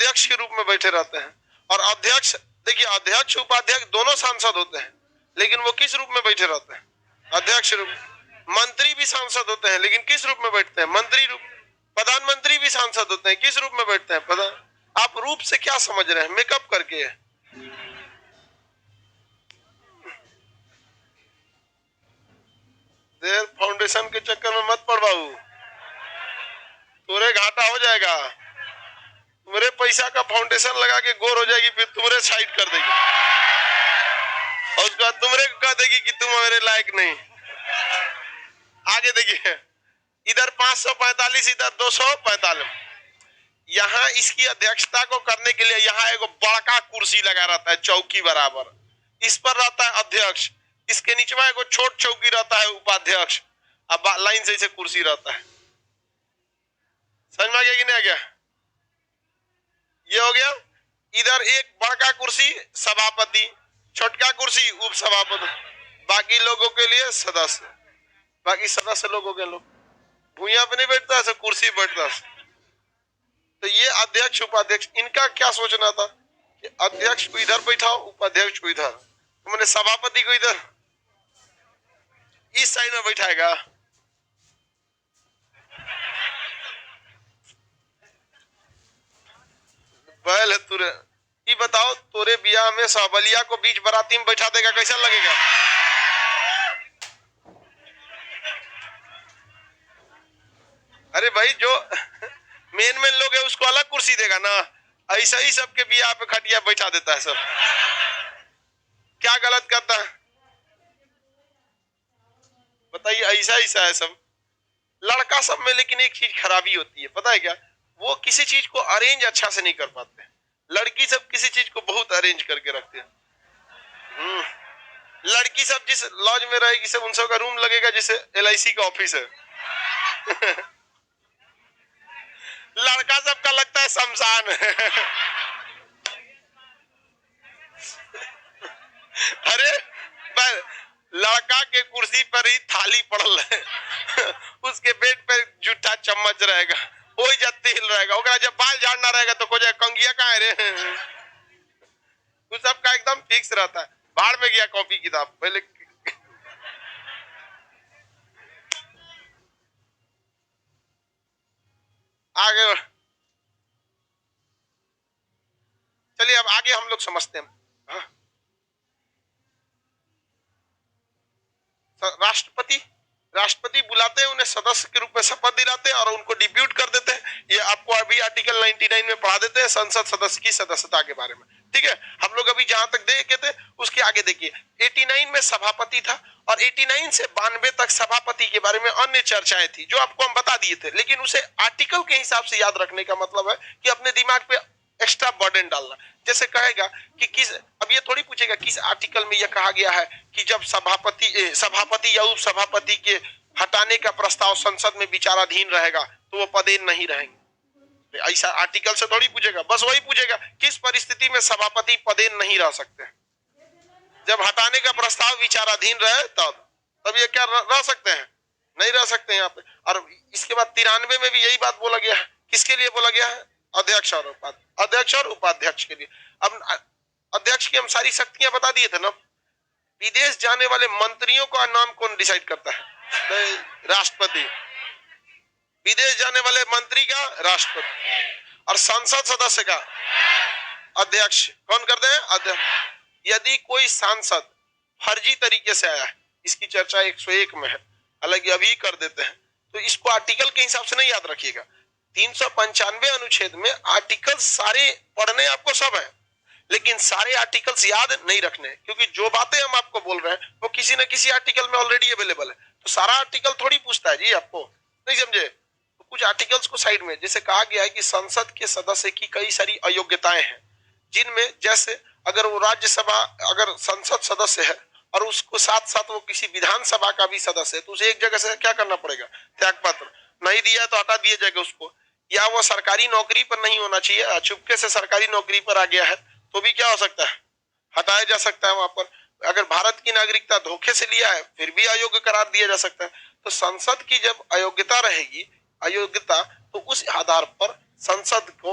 अध्यक्ष के रूप में बैठे रहते हैं। और अध्यक्ष, देखिए अध्यक्ष उपाध्यक्ष दोनों सांसद होते हैं, लेकिन वो किस रूप में बैठे रहते हैं? अध्यक्ष रूप। मंत्री भी सांसद होते हैं, लेकिन किस रूप में बैठते हैं? मंत्री रूप। प्रधानमंत्री भी सांसद होते हैं, किस रूप में बैठते हैं? प्रधान। आप रूप से क्या समझ रहे हैं? मेकअप करके। देर फाउंडेशन के चक्कर में मत पड़ बाबू, तुम्हारे घाटा हो जाएगा। तुम्हारे पैसा का फाउंडेशन लगा के गोर हो जाएगी, फिर तुम्हारे साइड कर देगी और उसके बाद तुम्हारे कह देगी कि तुम मेरे लायक नहीं। आगे देखिए, इधर 545, इधर 245। यहाँ इसकी अध्यक्षता को करने के लिए यहाँ एक बड़का कुर्सी लगा रहता है, चौकी बराबर। इस पर रहता है अध्यक्ष, इसके नीचे में एक छोट चौकी रहता है उपाध्यक्ष। अब लाइन से कुर्सी रहता है। समझ में आ गया कि नहीं आ गया? ये हो गया। इधर एक बड़का कुर्सी सभापति, छोटका कुर्सी उप सभापति, बाकी लोगों के लिए सदस्य। बाकी सदस्य लोगों के लोग भूया पे नहीं बैठता है, कुर्सी बैठता है। तो ये अध्यक्ष उपाध्यक्ष, इनका क्या सोचना था कि अध्यक्ष को इधर बैठाओ, उपाध्यक्ष को इधर, तो मैंने सभापति को इधर इस साइड में बैठाएगा। पहले तुरे ये बताओ, तोरे बियाह में सावलिया को बीच बराती में बैठा देगा, कैसा लगेगा? अरे भाई, जो मेन लोग है उसको अलग कुर्सी देगा ना, ऐसा ही सबके बियाह पे खटिया बैठा देता है सब। क्या गलत करता है बताइए? ऐसा है सब लड़का सब में। लेकिन एक चीज खराबी होती है, पता है क्या? वो किसी चीज को अरेंज अच्छा से नहीं कर पाते। लड़की सब किसी चीज को बहुत अरेंज करके रखते हैं। लड़की सब जिस लॉज में रहेगी सब, उन सब का रूम लगेगा जैसे LIC का ऑफिस है। लड़का सबका लगता है शमशान। अरे लड़का के कुर्सी पर ही थाली पड़ल है, उसके बेड पे जूठा चम्मच रहेगा, वही जब तेल रहेगा, ओकरा जब बाल झाड़ना रहेगा तो कोई कंगिया कहाँ रे। उस सबका एकदम फिक्स रहता है। बाहर में गया कॉपी किताब पहले। आगे चलिए, अब आगे हम लोग समझते हैं। राष्ट्रपति बुलाते हैं, उन्हें सदस्य के रूप में शपथ दिलाते हैं और उनको डिप्यूट कर देते हैं। ये आपको अभी आर्टिकल 99 में पढ़ा देते हैं संसद सदस्य की सदस्यता के बारे में। ठीक है, हम लोग अभी जहां तक देखे थे उसके आगे देखिए। 89 में सभापति था और 89 से 92 तक सभापति के बारे में अन्य चर्चाएं थी जो आपको हम बता दिए थे, लेकिन उसे आर्टिकल के हिसाब से याद रखने का मतलब है कि अपने दिमाग पे एक्स्ट्रा बर्डन डालना। जैसे कहेगा कि किस, अब ये थोड़ी पूछेगा किस आर्टिकल में यह कहा गया है कि जब सभापति या उप सभापति के हटाने का प्रस्ताव संसद में विचाराधीन रहेगा तो वो पदेन नहीं रहेंगे। ऐसा आर्टिकल से थोड़ी पूछेगा, बस वही पूछेगा किस परिस्थिति में सभापति पदेन नहीं रह सकते। जब हटाने का प्रस्ताव विचाराधीन रहे तब ये क्या रह सकते हैं? नहीं रह सकते यहाँ पे। और इसके बाद 93 में भी यही बात बोला गया है। किसके लिए बोला गया है? अध्यक्ष और उपाध्यक्ष के लिए। अब अध्यक्ष की हम सारी शक्तियां बता दिए थे ना। विदेश जाने वाले मंत्रियों का नाम कौन डिसाइड करता है? राष्ट्रपति। विदेश जाने वाले मंत्री का राष्ट्रपति, और संसद सदस्य का अध्यक्ष कौन करते हैं? अध्यक्ष। यदि कोई सांसद फर्जी तरीके से आया है, इसकी चर्चा 101 में है, हालांकि अभी कर देते हैं, तो इसको आर्टिकल के हिसाब से नहीं याद रखिएगा। 395 अनुच्छेद में आर्टिकल सारे पढ़ने आपको सब है, लेकिन सारे आर्टिकल्स याद नहीं रखने, क्योंकि जो बातें हम आपको बोल रहे हैं वो किसी न किसी आर्टिकल में ऑलरेडी अवेलेबल है। तो सारा आर्टिकल थोड़ी पूछता है जी आपको, नहीं समझे? तो कुछ आर्टिकल्स को साइड में, जैसे कहा गया है कि संसद के सदस्य की कई सारी अयोग्यताएं हैं, जिनमें जैसे अगर वो राज्यसभा, अगर संसद सदस्य है और उसको साथ साथ वो किसी विधानसभा का भी सदस्य है, तो उसे एक जगह से क्या करना पड़ेगा? त्याग पत्र नहीं दिया तो हटा दिया जाएगा उसको। या वो सरकारी नौकरी पर नहीं होना चाहिए, चुपके से सरकारी नौकरी पर आ गया है तो भी क्या हो सकता है? हटाया जा सकता है वहां पर। अगर भारत की नागरिकता धोखे से लिया है फिर भी अयोग्य करार दिया जा सकता है। तो संसद की जब अयोग्यता रहेगी, तो उस आधार पर संसद को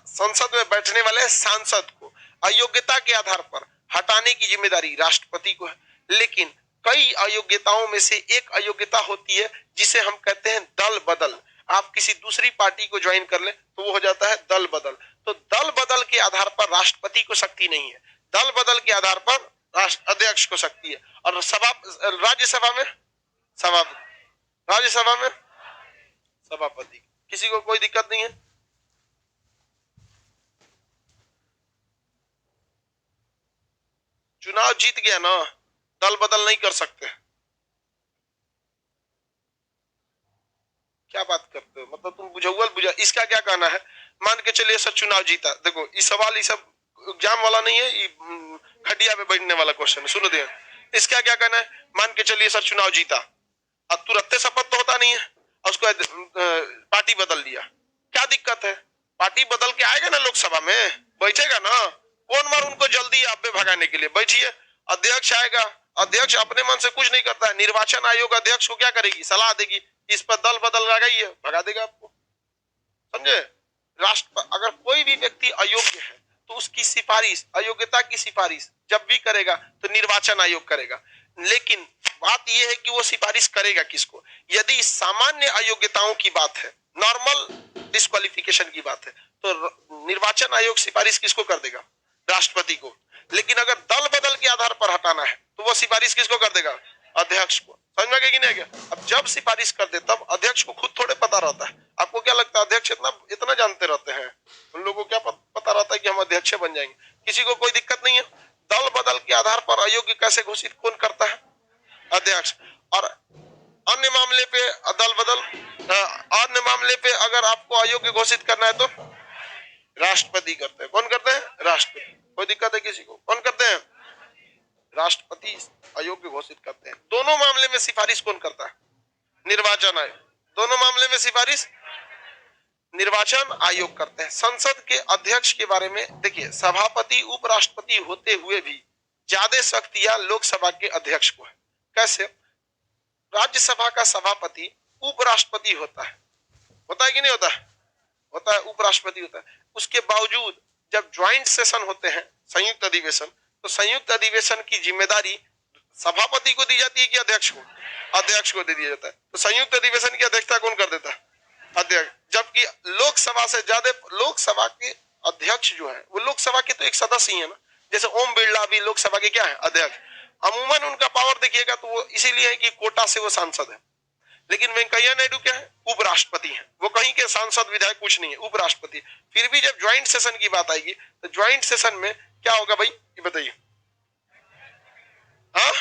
संसद में बैठने वाले सांसद को अयोग्यता के आधार पर हटाने की जिम्मेदारी राष्ट्रपति को है। लेकिन कई अयोग्यताओं में से एक अयोग्यता होती है जिसे हम कहते हैं दल बदल। आप किसी दूसरी पार्टी को ज्वाइन कर ले तो वो हो जाता है दल बदल। तो दल बदल के आधार पर राष्ट्रपति को शक्ति नहीं है, दल बदल के आधार पर राष्ट्र अध्यक्ष को शक्ति है। और राज्यसभा में सभापति। किसी को कोई दिक्कत नहीं है? चुनाव जीत गया ना, दल बदल नहीं कर सकते। क्या बात करते हो, मतलब तुम बुझा। इसका क्या कहना है? मान के चलिए सर चुनाव जीता। देखो ये सवाल ये सब एग्जाम वाला नहीं है, ये खटिया पे बैठने वाला क्वेश्चन है। सुनो दे, इसका क्या कहना है? मान के चलिए सर चुनाव जीता, अब तुरंत शपथ तो होता नहीं है, उसको पार्टी बदल दिया, क्या दिक्कत है? पार्टी बदल के आएगा ना लोकसभा में, बैठेगा ना। कौन मार उनको जल्दी आप भगाने के लिए? बैठिए, अध्यक्ष आएगा, अध्यक्ष अपने मन से कुछ नहीं करता है। निर्वाचन आयोग अध्यक्ष को क्या करेगी? सलाह देगी, इस पर दल बदल लगाइए, भगा देगा आपको। समझे? अगर कोई भी व्यक्ति अयोग्य है तो उसकी सिफारिश, अयोग्यता की सिफारिश जब भी करेगा तो निर्वाचन आयोग करेगा। लेकिन बात यह है कि वो सिफारिश करेगा किसको? यदि सामान्य अयोग्यताओं की बात है, नॉर्मल डिस्क्वालिफिकेशन की बात है, तो निर्वाचन आयोग सिफारिश किसको कर देगा? राष्ट्रपति को। लेकिन अगर दल बदल के आधार पर हटाना है तो वो सिफारिश किसको कर देगा? अध्यक्ष को। समझ में कि नहीं? अब जब सिफारिश कर दे तब अध्यक्ष को खुद थोड़े पता रहता है। आपको क्या लगता है अध्यक्ष इतना जानते रहते हैं? उन लोगों को क्या पता रहता है कि हम अध्यक्ष बन जाएंगे? किसी को कोई दिक्कत नहीं है। दल बदल के आधार पर अयोग्य कैसे घोषित कौन करता है? अध्यक्ष। और अन्य मामले पे दल बदल, अन्य मामले पे अगर आपको अयोग्य घोषित करना है तो राष्ट्रपति करते हैं। कौन करते हैं? राष्ट्रपति। कोई दिक्कत है किसी को? कौन करते हैं? राष्ट्रपति अयोग्य घोषित करते हैं। दोनों मामले में सिफारिश कौन करता है? निर्वाचन आयोग। दोनों मामले में सिफारिश निर्वाचन आयोग करते हैं। संसद के अध्यक्ष के बारे में देखिए, सभापति उपराष्ट्रपति होते हुए भी ज्यादा शक्तियां लोकसभा के अध्यक्ष को है। कैसे? राज्यसभा का सभापति उपराष्ट्रपति होता है कि नहीं होता है? होता है, उपराष्ट्रपति होता है। उसके बावजूद जब ज्वाइंट सेशन होते हैं, संयुक्त अधिवेशन, तो संयुक्त अधिवेशन की जिम्मेदारी सभापति को दी जाती है कि अध्यक्ष को? अध्यक्ष को दे दिया जाता है। तो संयुक्त अधिवेशन की अध्यक्षता कौन कर देता है? अध्यक्ष। जबकि लोकसभा से ज्यादा, लोकसभा के अध्यक्ष जो है वो लोकसभा के तो एक सदस्य ही है ना। जैसे ओम बिरला भी लोकसभा के क्या है? अध्यक्ष। अमूमन उनका पावर देखिएगा तो वो इसीलिए है कि कोटा से वो सांसद है। लेकिन वेंकैया नायडू क्या है? उपराष्ट्रपति है। वो कहीं के सांसद विधायक कुछ नहीं है, उपराष्ट्रपति। फिर भी जब ज्वाइंट सेशन की बात आएगी तो ज्वाइंट सेशन में क्या होगा भाई, ये बताइए? हाँ,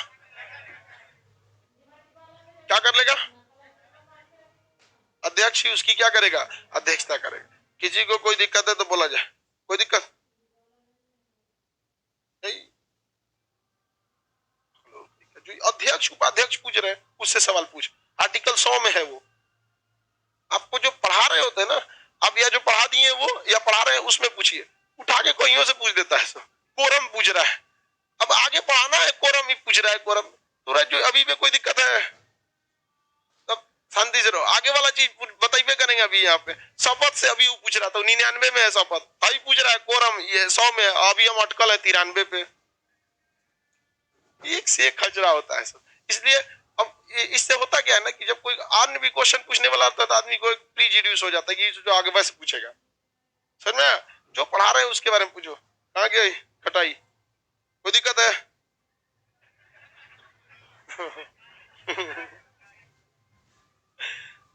क्या कर लेगा? अध्यक्ष ही उसकी क्या करेगा? अध्यक्षता करेगा। किसी को कोई दिक्कत है तो बोला जाए। कोई दिक्कत नहीं? जो अध्यक्ष उपाध्यक्ष पूछ रहे हैं उससे सवाल पूछ। आर्टिकल 100 में है वो। आपको जो पढ़ा रहे होते हैं ना, आप या जो पढ़ा दिए वो या पढ़ा रहे हैं उसमें पूछिए। उठा के कोई से पूछ देता है। कोरम पूछ रहा है, अब आगे पढ़ाना है, कोरम ही पूछ रहा है। कोरम तो जो अभी में कोई दिक्कत है तब शांति से रहो। आगे वाला चीज बताइए करेंगे। अभी यहाँ पे शपथ से अभी वो पूछ रहा था, 99 में है शपथ, अभी पूछ रहा है कोरम ये 100 में, अभी हम अटकल है 93 पे। एक से एक खजरा होता है सब। इसलिए अब इससे होता क्या है ना कि जब कोई अन्य भी क्वेश्चन पूछने वाला होता है तो आदमी को प्रीजुडियूस हो जाता है कि जो आगे वैसे पूछेगा। समझ में? जो पढ़ा रहे हैं उसके बारे में पूछो। कहाँ गई खटाई? कोई दिक्कत है?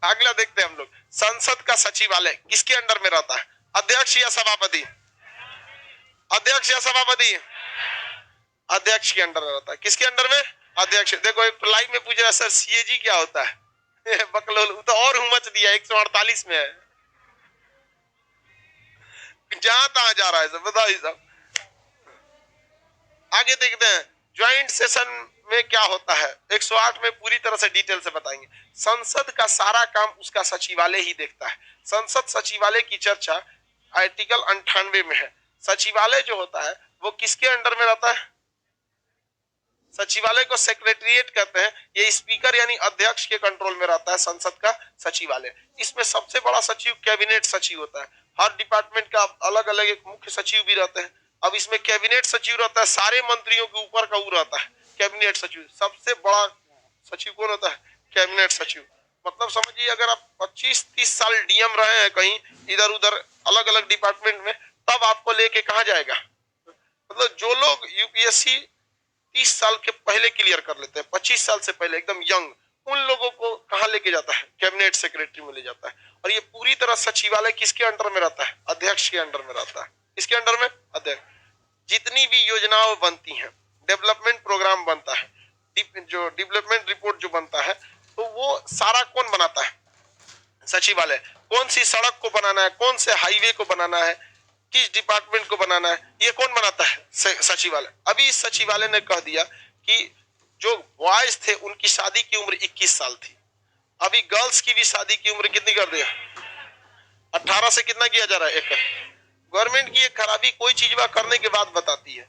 अगला देखते हैं हम लोग। संसद का सचिवालय किसके अंडर में रहता है? अध्यक्ष या सभापति? अध्यक्ष या सभापति? अध्यक्ष के अंडर में रहता है। किसके अंडर में? अध्यक्ष। देखो एक लाइव में पूछ रहा है सर सीएजी क्या होता है? बकलोल तो और उमच दिया, 148 में है। जहां तहां जा रहा है सब, बताइए सब। आगे देखते हैं ज्वाइंट सेशन में क्या होता है। 108 में पूरी तरह से डिटेल से बताएंगे। संसद का सारा काम उसका सचिवालय ही देखता है। संसद सचिवालय की चर्चा आर्टिकल 98 में है। सचिवालय जो होता है वो किसके अंडर में रहता है? सचिवालय को सेक्रेटरिएट कहते हैं। ये स्पीकर यानी अध्यक्ष के कंट्रोल में रहता है संसद का सचिवालय। इसमें सबसे बड़ा सचिव कैबिनेट सचिव होता है। हर डिपार्टमेंट का अलग अलग एक मुख्य सचिव भी रहते हैं। अब इसमें कैबिनेट सचिव रहता है, सारे मंत्रियों के ऊपर का वो रहता है कैबिनेट सचिव। सबसे बड़ा सचिव कौन होता है? कैबिनेट सचिव। मतलब समझिए अगर आप 25-30 साल डीएम रहे हैं कहीं इधर उधर अलग अलग डिपार्टमेंट में, तब आपको लेके कहा जाएगा। मतलब जो लोग यूपीएससी 30 साल के पहले क्लियर कर लेते हैं, 25 साल से पहले एकदम यंग, उन लोगों को कहाँ लेके जाता है? कैबिनेट सेक्रेटरी में ले जाता है। और ये पूरी तरह सचिवालय किसके अंडर में रहता है? अध्यक्ष के अंडर में रहता है। इसके अंडर में अध्यक्ष। जितनी भी योजनाएं बनती हैं, डेवलपमेंट प्रोग्राम बनता है, जो डेवलपमेंट रिपोर्ट जो बनता है, तो वो सारा कौन बनाता है? सचिवालय। कौन सी सड़क को बनाना है, कौन से हाईवे को बनाना है, किस डिपार्टमेंट को बनाना है, ये कौन बनाता है? सचिवालय। अभी इस सचिवालय ने कह दिया कि जो बॉयज थे उनकी शादी की उम्र 21 साल थी। अभी गर्ल्स की भी शादी की उम्र कितनी कर दिया? 18 से कितना किया जा रहा है? 1। गवर्नमेंट की एक खराबी कोई चीज वह करने के बाद बताती है।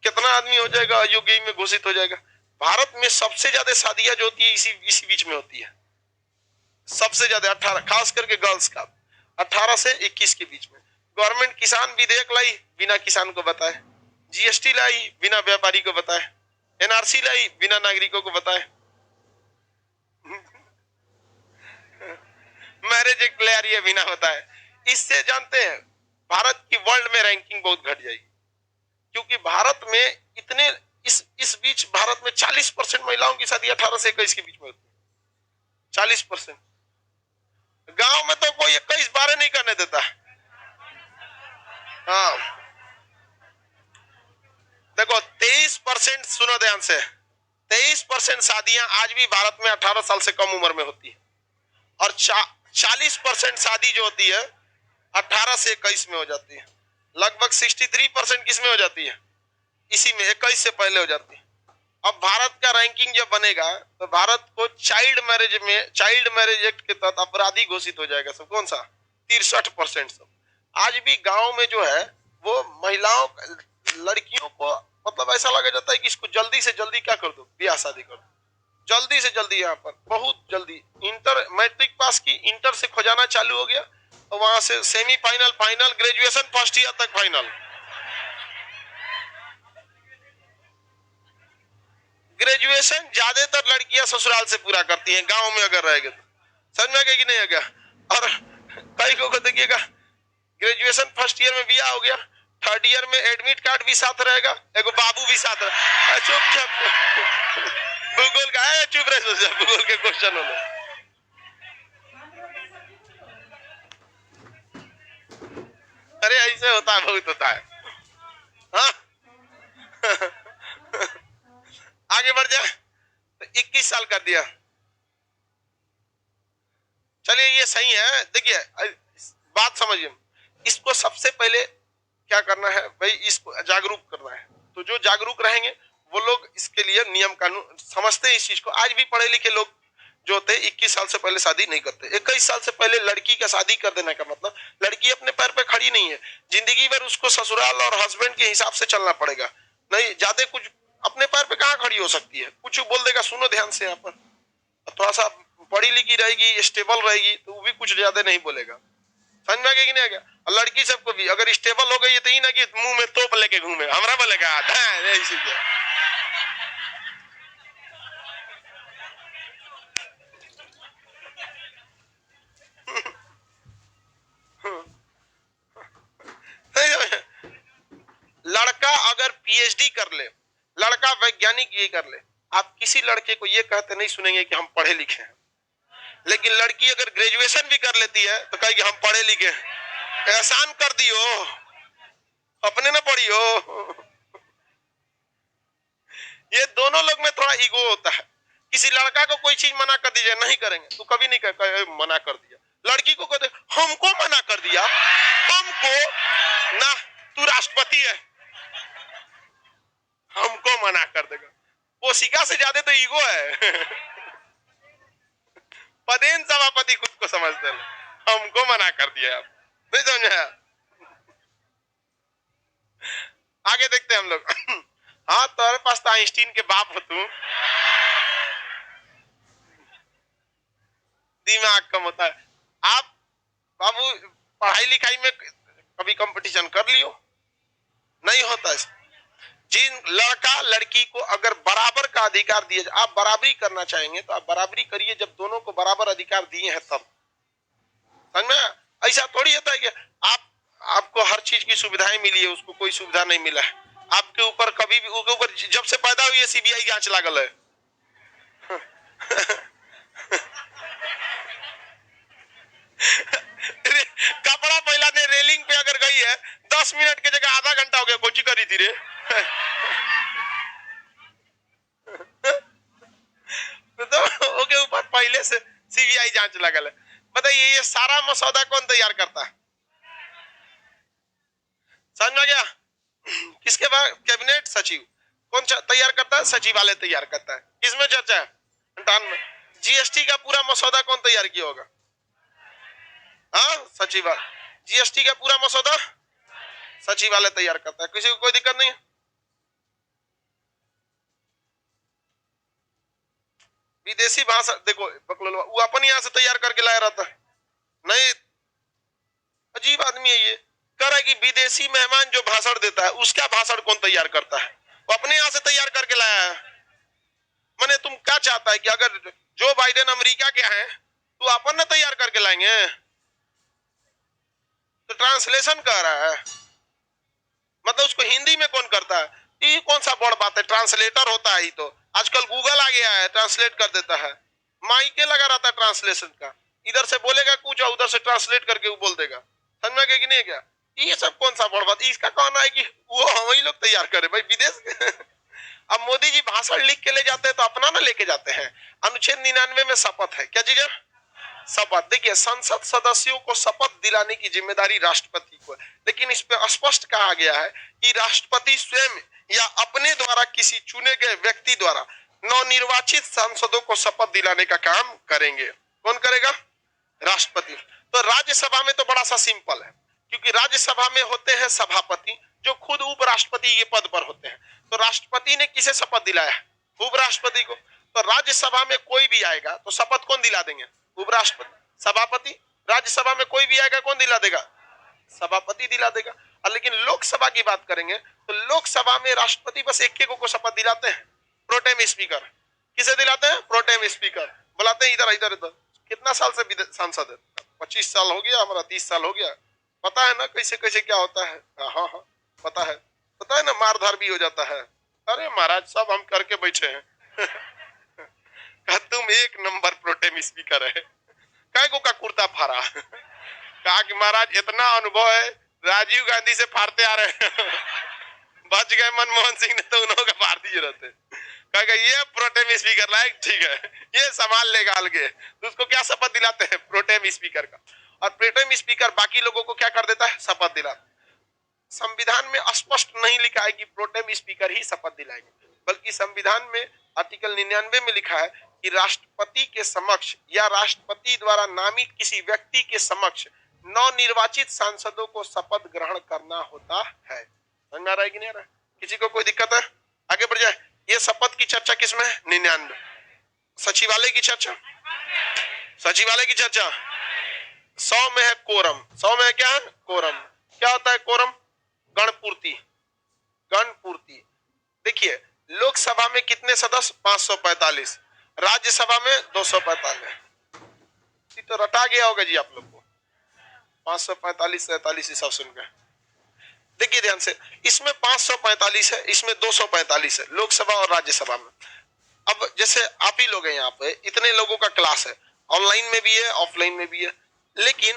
कितना आदमी हो जाएगा अयोग्य में घोषित हो जाएगा। भारत में सबसे ज्यादा शादियां जो होती है इसी बीच में होती है। सबसे ज्यादा 18, खास करके गर्ल्स का 18 से 21 के बीच में। गवर्नमेंट किसान विधेयक लाई बिना किसान को बताए, जीएसटी लाई बिना व्यापारी को बताए, एनआरसी लाई बिना नागरिकों को बताए, मैरिज एक्ट ले आ रही है बिना बताए। इससे जानते हैं भारत की वर्ल्ड में रैंकिंग बहुत घट जाएगी, क्योंकि भारत में इतने इस बीच भारत में 40% महिलाओं की शादी 18 से 21 के बीच में होती है। 40%। गांव में तो कोई 21-12 नहीं करने देता। हाँ देखो 23%, सुनो ध्यान से, 23% शादियां आज भी भारत में 18 साल से कम उम्र में होती है। और 40% शादी जो होती है 18 से 21 में हो जाती है। लगभग 63% किस में हो जाती है? इसी में 21 से पहले हो जाती है। अब भारत का रैंकिंग जब बनेगा तो भारत को चाइल्ड मैरिज एक्ट के तहत अपराधी घोषित हो जाएगा। सब कौन सा? 63% सब। आज भी गांव में जो है वो महिलाओं लड़कियों को मतलब ऐसा लगा जाता है कि इसको जल्दी से जल्दी क्या कर दो, ब्याह शादी कर दो, जल्दी से जल्दी। यहाँ पर बहुत जल्दी इंटर मैट्रिक पास की, इंटर से खोजाना चालू हो गया और वहां से semifinal, final, graduation first year तक फाइनल। ग्रेजुएशन ज्यादातर लड़कियां ससुराल से पूरा करती हैं गांव में अगर रहेगा तो। समझ में आ गया कि नहीं आ गया? और कई को देखिएगा ग्रेजुएशन फर्स्ट ईयर में ब्याह हो गया, थर्ड ईयर में एडमिट कार्ड भी साथ रहेगा, एगो बाबू भी साथ रहेगा। चुप भूगोल का है, चुप रहे, भूगोल के क्वेश्चन होने। अरे ऐसे होता है, बहुत होता है। हाँ आगे बढ़ जाए तो 21 साल कर दिया। चलिए ये सही है। देखिए बात समझिए, इसको सबसे पहले क्या करना है भाई, इसको जागरूक करना है। तो जो जागरूक रहेंगे वो लोग इसके लिए नियम कानून समझते हैं। इस चीज को आज भी पढ़े लिखे लोग जो होते हैं 21 साल से पहले शादी नहीं करते। 21 साल से पहले लड़की का शादी कर देने का मतलब लड़की अपने पैर पे खड़ी नहीं है, जिंदगी भर उसको ससुराल और हस्बैंड के हिसाब से चलना पड़ेगा। नहीं ज्यादा कुछ अपने पैर पे कहाँ खड़ी हो सकती है? कुछ बोल देगा। सुनो ध्यान से, यहाँ पर थोड़ा सा पढ़ी लिखी रहेगी, स्टेबल रहेगी तो वो भी कुछ ज्यादा नहीं बोलेगा। समझ में आ गया कि नहीं आ गया? और लड़की सबको भी अगर स्टेबल हो गई तो ही ना कि मुंह में तोप लेके घूमे, हमरा बोलेगा लड़का अगर पीएचडी कर ले, लड़का वैज्ञानिक ये कर ले, आप किसी लड़के को ये कहते नहीं सुनेंगे कि हम पढ़े लिखे हैं। लेकिन लड़की अगर ग्रेजुएशन भी कर लेती है तो कहेगी हम पढ़े लिखे हैं। एहसान कर दियो, अपने ना पढ़ियो। ये दोनों लोग में थोड़ा ईगो होता है। किसी लड़का को कोई चीज मना कर दीजिए, नहीं करेंगे तो कभी नहीं कहे मना कर दिया। लड़की को कहते हमको मना कर दिया, हमको ना, तू राष्ट्रपति है, हमको मना कर देगा। कोशिका से ज्यादा तो ईगो है। पदेन सभापति खुद को समझते हैं, हमको मना कर दिया। आप नहीं समझा? आगे देखते हैं हम लोग। हाँ तुम्हारे पास तो आइंस्टीन के बाप हो तुम। दिमाग कम होता है। आप बाबू पढ़ाई लिखाई में कभी कंपटीशन कर लियो, नहीं होता है। जिन लड़का लड़की को अगर बराबर का अधिकार दिए, आप बराबरी करना चाहेंगे तो आप बराबरी करिए जब दोनों को बराबर अधिकार दिए हैं तब। समझ में? ऐसा थोड़ी होता है कि आपको हर चीज की सुविधाएं मिली है, उसको कोई सुविधा नहीं मिला है। आपके ऊपर कभी भी, उसके ऊपर जब से पैदा हुई है सीबीआई जांच लागल है। कपड़ा पहला ने रेलिंग पे अगर गई है 10 मिनट की जगह आधा घंटा हो गया, कोची करी थी रे। तो ओके ऊपर पहले से सीबीआई जांच लगल है। बताइए ये सारा मसौदा कौन तैयार करता है? समझ में गया? किसके बाद? कैबिनेट सचिव। कौन तैयार करता है? सचिवालय तैयार करता है। किसमें चर्चा है? 58 में। जीएसटी का पूरा मसौदा कौन तैयार किया होगा? हाँ, सचिवालय। जीएसटी का पूरा मसौदा सचिवालय तैयार करता है। किसी को कोई दिक्कत नहीं है? विदेशी भाषा देखो वो अपन यहाँ से तैयार करके लाया रहता है नहीं। अजीब आदमी है ये। कह रहा है कि विदेशी मेहमान जो भाषण देता है उसका भाषण कौन तैयार करता है? वो अपने यहाँ से तैयार करके लाया है। मैंने तुम क्या चाहता है कि अगर जो बाइडेन अमेरिका के हैं तो अपन ने तैयार करके लाएंगे? तो ट्रांसलेशन कर रहा है, मतलब उसको हिंदी में कौन करता है? ये कौन सा बड़ बात है? ट्रांसलेटर होता है ही तो। आजकल गूगल आ गया है, ट्रांसलेट कर देता है। माइके लगा रहता है ट्रांसलेशन का, इधर से बोलेगा कुछ और उधर से ट्रांसलेट करके वो बोल देगा। समझ में कि नहीं? क्या ये सब कौन सा बड़ बात? इसका कहना है कि वो हम ही लोग तैयार करे भाई विदेश के। अब मोदी जी भाषण लिख के ले जाते हैं तो अपना ना लेके जाते हैं। अनुच्छेद 99 में शपथ है, क्या चीज है? शपथ। देखिए संसद सदस्यों को शपथ दिलाने की जिम्मेदारी राष्ट्रपति को है, लेकिन इस पे स्पष्ट कहा गया है कि राष्ट्रपति स्वयं या अपने द्वारा किसी चुने गए व्यक्ति द्वारा नवनिर्वाचित सांसदों को शपथ दिलाने का काम करेंगे। कौन करेगा? राष्ट्रपति। तो राज्यसभा में तो बड़ा सा सिंपल है, क्योंकि राज्यसभा में होते हैं सभापति जो खुद उपराष्ट्रपति के पद पर होते हैं। तो राष्ट्रपति ने किसे शपथ दिलाया? उपराष्ट्रपति को। तो राज्यसभा में कोई भी आएगा तो शपथ कौन दिला देंगे? उपराष्ट्रपति। सभापति। राज्यसभा में कोई भी आएगा कौन दिला देगा? सभापति दिला देगा। और लेकिन लोकसभा की बात करेंगे तो लोकसभा में राष्ट्रपति बस एक को शपथ दिलाते हैं, प्रोटेम स्पीकर। किसे दिलाते हैं? Protem speaker. बुलाते हैं इधर इधर इधर। कितना साल से सांसद है? 25 साल हो गया, हमारा 30 साल हो गया। पता है ना कैसे कैसे क्या होता है? हाँ हाँ पता है, पता है ना, मारधार भी हो जाता है। अरे महाराज सब हम करके बैठे हैं। तुम एक नंबर प्रोटेम स्पीकर है। काय को का कुर्ता फाड़ा? कहा कि महाराज इतना अनुभव है, राजीव गांधी से फाड़ते आ रहे हैं। बच गए मनमोहन सिंह ने तो उन्होंने फाड़ दिए रहते। कहा ये प्रोटेम स्पीकर लायक ठीक है, ये संभाल लेगा अलगे। तो उसको क्या शपथ दिलाते हैं? प्रोटेम स्पीकर का। और प्रोटेम स्पीकर बाकी लोगों को क्या कर देता है? शपथ दिलाता। संविधान में स्पष्ट नहीं लिखा है कि प्रोटेम स्पीकर ही शपथ दिलाएंगे, बल्कि संविधान में आर्टिकल 99 में लिखा है कि राष्ट्रपति के समक्ष या राष्ट्रपति द्वारा नामित किसी व्यक्ति के समक्ष नवनिर्वाचित सांसदों को शपथ ग्रहण करना होता है। समझ में आ रहा है कि नहीं आ रहा है? किसी को कोई दिक्कत है? आगे बढ़ जाए। ये शपथ की चर्चा किसमें है? 99। सचिवालय की चर्चा, सचिवालय की चर्चा 100 में है कोरम। 100 में है क्या है? कोरम। क्या होता है कोरम? गणपूर्ति। गणपूर्ति। देखिए लोकसभा में कितने सदस्य? 545। राज्यसभा में 245। तो रटा गया होगा जी आप लोग को। 545 47 सब सुन के देखिए ध्यान से। इसमें 545 है, इसमें 245 है, लोकसभा और राज्यसभा में। अब जैसे आप ही लोग हैं यहाँ पे, इतने लोगों का क्लास है, ऑनलाइन में भी है ऑफलाइन में भी है। लेकिन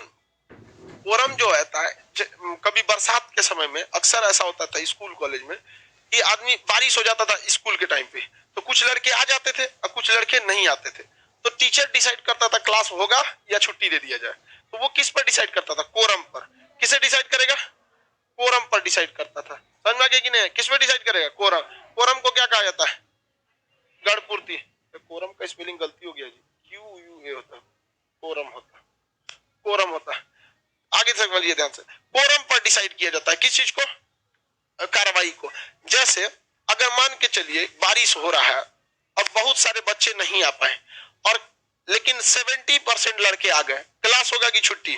कोरम जो होता है, कभी बरसात के समय में अक्सर ऐसा होता था स्कूल कॉलेज में कि आदमी, बारिश हो जाता था स्कूल के टाइम पे, तो कुछ लड़के आ जाते थे और कुछ लड़के नहीं आते थे। तो टीचर डिसाइड करता था क्लास होगा या छुट्टी दे दिया जाए। तो वो किस पर डिसाइड करता था? कोरम पर। किसे डिसाइड करेगा? कोरम पर डिसाइड करता था। समझ में आ गया कि नहीं? किस पर डिसाइड करेगा? कोरम। कोरम को क्या कहा जाता है? गणपूर्ति। तो कोरम का स्पेलिंग गलती हो गया जी, QUA होता, कोरम होता, कोरम होता। आगे से समझिए ध्यान से। कोरम पर डिसाइड किया जाता है किस चीज को? कार्रवाई को। जैसे अगर मान के चलिए बारिश हो रहा है और बहुत सारे बच्चे नहीं आ पाए और लेकिन 70% लड़के आ गए, क्लास होगा कि छुट्टी?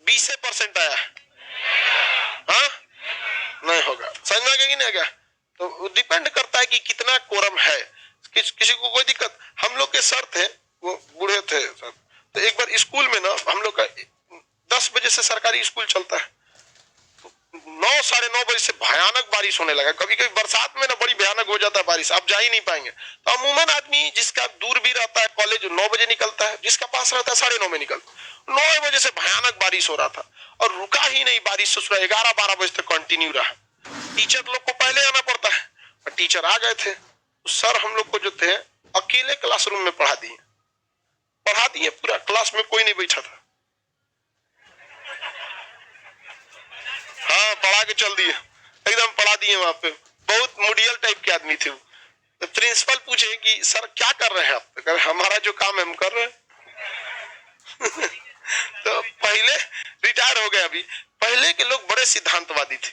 20% आया, हाँ नहीं होगा। समझ में आ गया कि नहीं आ गया? तो डिपेंड करता है कि कितना कोरम है। किसी को कोई दिक्कत, हम लोग के सर थे, वो बूढ़े थे सर, तो एक बार स्कूल में ना हम लोग का 10 बजे से सरकारी स्कूल चलता है, 9 साढ़े 9 बजे से भयानक बारिश होने लगा। कभी कभी बरसात में ना बड़ी भयानक हो जाता है बारिश, आप जा ही नहीं पाएंगे। तो अमूमन आदमी जिसका दूर भी रहता है, कॉलेज 9 बजे निकलता है, जिसका पास रहता है 9:30 में निकलता। 9 बजे से भयानक बारिश हो रहा था और रुका ही नहीं बारिश, 11-12 बजे तक कंटिन्यू रहा। टीचर लोग को पहले आना पड़ता है और टीचर आ गए थे, सर हम लोग को जो थे अकेले क्लासरूम में पढ़ा दिए, पूरा क्लास में कोई नहीं बैठा था। हाँ पढ़ा के चल दिए, एकदम पढ़ा दिए। वहां पे बहुत मुडियल टाइप के आदमी थे। तो प्रिंसिपल पूछे कि सर क्या कर रहे हैं आप? तो हमारा जो काम है हम कर रहे हैं। तो पहले रिटायर हो गए, अभी पहले के लोग बड़े सिद्धांतवादी थे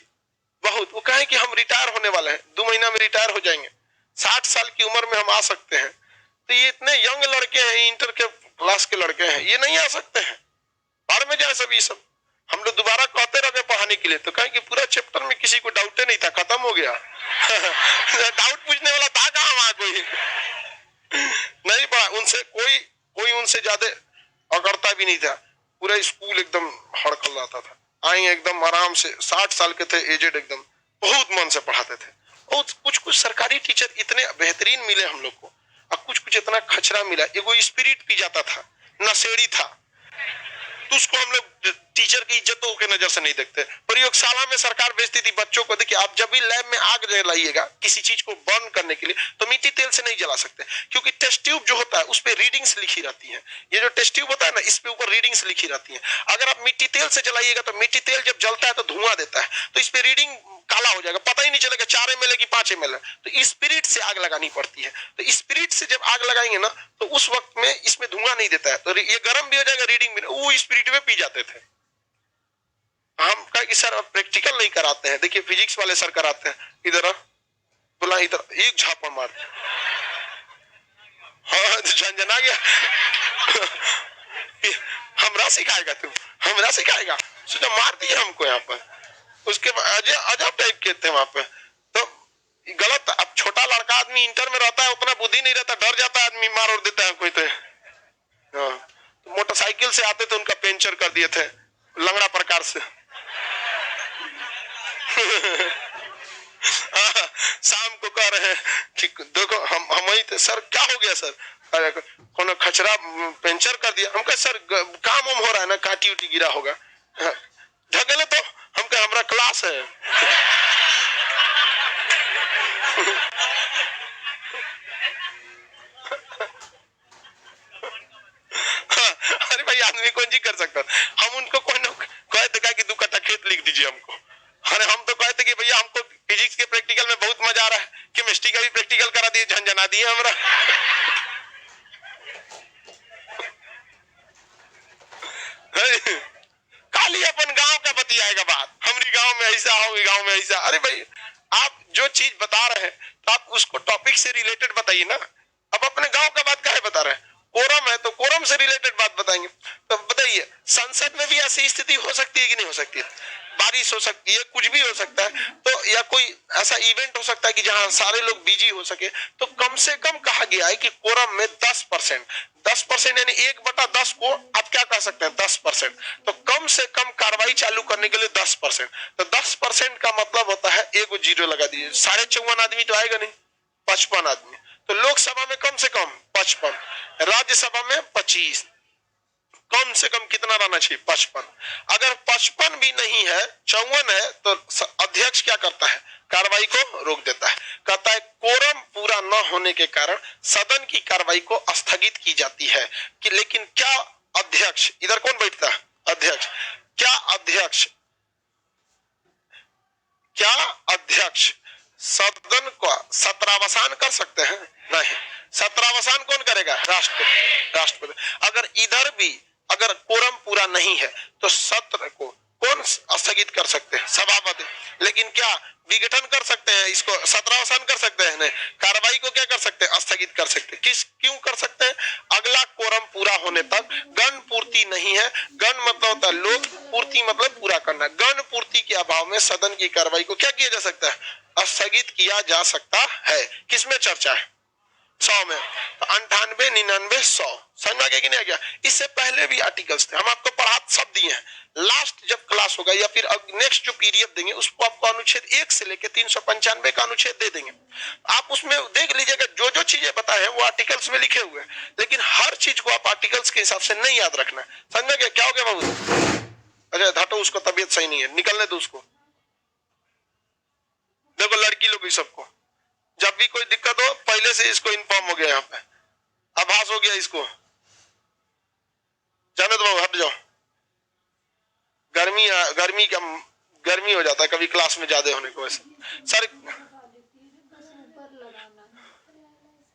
बहुत। वो कहे कि हम रिटायर होने वाले हैं, 2 महीना में रिटायर हो जाएंगे, 60 साल की उम्र में हम आ सकते हैं। तो ये इतने यंग लड़के हैं, इंटर के क्लास के लड़के हैं, ये नहीं आ सकते हैं, बाहर में जाए सभी सब। हम लोग दोबारा कहते रहे पढ़ाने के लिए, तो कहें कि पूरा चैप्टर में किसी को डाउट नहीं था, खत्म हो गया। डाउट पूछने वाला था कहाँ वहां? कोई नहीं पढ़ा, उनसे कोई उनसे ज्यादा अगरता भी नहीं था। पूरा स्कूल एकदम हड़कल रहता था। आए एकदम आराम से, 60 साल के थे, एजेड, एकदम बहुत मन से पढ़ाते थे। और कुछ सरकारी टीचर इतने बेहतरीन मिले हम लोग को, और कुछ इतना खचरा मिला। एगो स्पिरिट पी जाता था, नशेड़ी था, तो उसको हम लोग टीचर की इज्जतों के नजर से नहीं देखते। प्रयोगशाला में सरकार भेजती थी बच्चों को, देखिए आप जब भी लैब में आग जलाइएगा किसी चीज को बर्न करने के लिए, तो मिट्टी तेल से नहीं जला सकते, क्योंकि टेस्ट ट्यूब जो होता है उस पर रीडिंग्स लिखी रहती है। ये जो टेस्ट ट्यूब होता है ना, इस पे ऊपर रीडिंग्स लिखी रहती है। अगर आप मिट्टी तेल से जलाइएगा तो मिट्टी तेल जब जलता है तो धुआं देता है, तो इस पे रीडिंग काला हो जाएगा, पता ही नहीं चलेगा 4 ml की 5 ml है। तो स्पिरिट से आग लगानी पड़ती है। तो स्पिरिट से जब आग लगाएंगे ना, तो उस वक्त में इसमें धुआं नहीं देता है, तो ये गर्म भी हो जाएगा, रीडिंग भी। वो स्पिरिट में पी जाते थे। हम कहा कि सर प्रैक्टिकल नहीं कराते हैं, देखिए फिजिक्स वाले सर कराते हैं, इधर बोला, इधर एक झापड़ मार, हाँ झंझना गया। हमरा सिखाएगा तू, हमरा सिखाएगा, सोचा मार दिया हमको यहाँ पर। उसके बाद अजब टाइप के थे वहां पे, तो गलत। अब छोटा लड़का आदमी इंटर में रहता है, उतना बुद्धि नहीं रहता, डर जाता है आदमी, मार और देता है कोई। तो मोटरसाइकिल से आते थे, उनका पंचर कर दिए थे लंगड़ा प्रकार से। शाम को कह रहे हैं कि देखो हम ही थे सर, क्या हो गया सर? अरे कोनो खचरा पंचर कर दिया। हम कहे सर काम हो रहा है ना, काटी उटी गिरा होगा। ढकेले तो हम कहे हमारा क्लास है। अरे भाई आदमी कौन जी कर सकता? हम उनको कोई ना कहते कि 2 कट्ठा खेत लिख दीजिए हमको। अरे हम तो कहते कि भैया हमको फिजिक्स के प्रैक्टिकल में बहुत मजा आ रहा है, केमिस्ट्री का भी प्रैक्टिकल करा दिए, झंझना दिए हमरा। खाली अपन गांव का बतियाएगा बात, हमारी गांव में ऐसा हो, गांव में ऐसा। अरे भाई आप जो चीज बता रहे हैं तो आप उसको टॉपिक से रिलेटेड बताइए ना। अब अपने गांव का बात काहे बता रहे हैं? कोरम है तो कोरम से रिलेटेड बात बताएंगे। तो बताइए संसद में भी ऐसी स्थिति हो सकती है कि नहीं हो सकती है? बारिश हो सकती है, कुछ भी हो सकता है, तो या कोई ऐसा इवेंट हो सकता है कि जहां सारे लोग बिजी हो सके। तो कम से कम कहा गया है कि कोरम में 10% यानी 1/10 को आप क्या कर सकते हैं? 10%। तो कम से कम कार्रवाई चालू करने के लिए 10%। तो 10% का मतलब होता है एगो जीरो लगा दीजिए, 54 आदमी तो आएगा नहीं, 55 आदमी। तो लोकसभा में कम से कम 55, राज्यसभा में 25, कम से कम कितना रहना चाहिए? 55। अगर 55 भी नहीं है, 54 है, तो अध्यक्ष क्या करता है? कार्रवाई को रोक देता है, कहता है कोरम पूरा न होने के कारण सदन की कार्रवाई को स्थगित की जाती है। कि लेकिन क्या अध्यक्ष, इधर कौन बैठता है? अध्यक्ष। क्या अध्यक्ष सदन का सत्रावसान कर सकते हैं? नहीं। सत्रावसान कौन करेगा? राष्ट्रपति। अगर इधर भी अगर कोरम पूरा नहीं है तो सत्र को कौन स्थगित स्थगित कर सकते हैं सभापति, लेकिन क्या विघटन कर सकते हैं, इसको सत्रावसान कर सकते हैं नहीं, कार्रवाई को क्या कर सकते हैं, स्थगित कर सकते हैं। क्यों कर सकते हैं? अगला कोरम पूरा होने तक गण पूर्ति नहीं है, गण मतलब होता है लोग, पूर्ति मतलब पूरा करना, गण पूर्ति के अभाव में सदन की कार्रवाई को क्या किया जा सकता है, स्थगित किया जा सकता है। किसमें चर्चा है? 100 में। तो 98, 99, 100 समझ आ गया कि नहीं आ गया? इससे पहले भी आर्टिकल्स थे, हम आपको पढ़ा सब दिए हैं। लास्ट जब क्लास होगा या फिर अब नेक्स्ट जो पीरियड देंगे उसको आपको अनुच्छेद 1 से लेकर 395 का अनुच्छेद दे देंगे। आप उसमें देख लीजिएगा, जो जो चीजें बताए हैं वो आर्टिकल्स में लिखे हुए हैं, लेकिन हर चीज को आप आर्टिकल्स के हिसाब से नहीं याद रखना। समझ गया? क्या हो गया बाबू? अच्छा हटो, उसको तबीयत सही नहीं है, निकलने दो उसको। देखो लड़की लोग भी सबको, जब भी कोई दिक्कत हो पहले से इसको इन्फॉर्म हो गया, यहाँ पे आभास हो गया इसको। जाने दो हट जाओ, गर्मी हो जाता है कभी क्लास में ज्यादा होने को। वैसे सर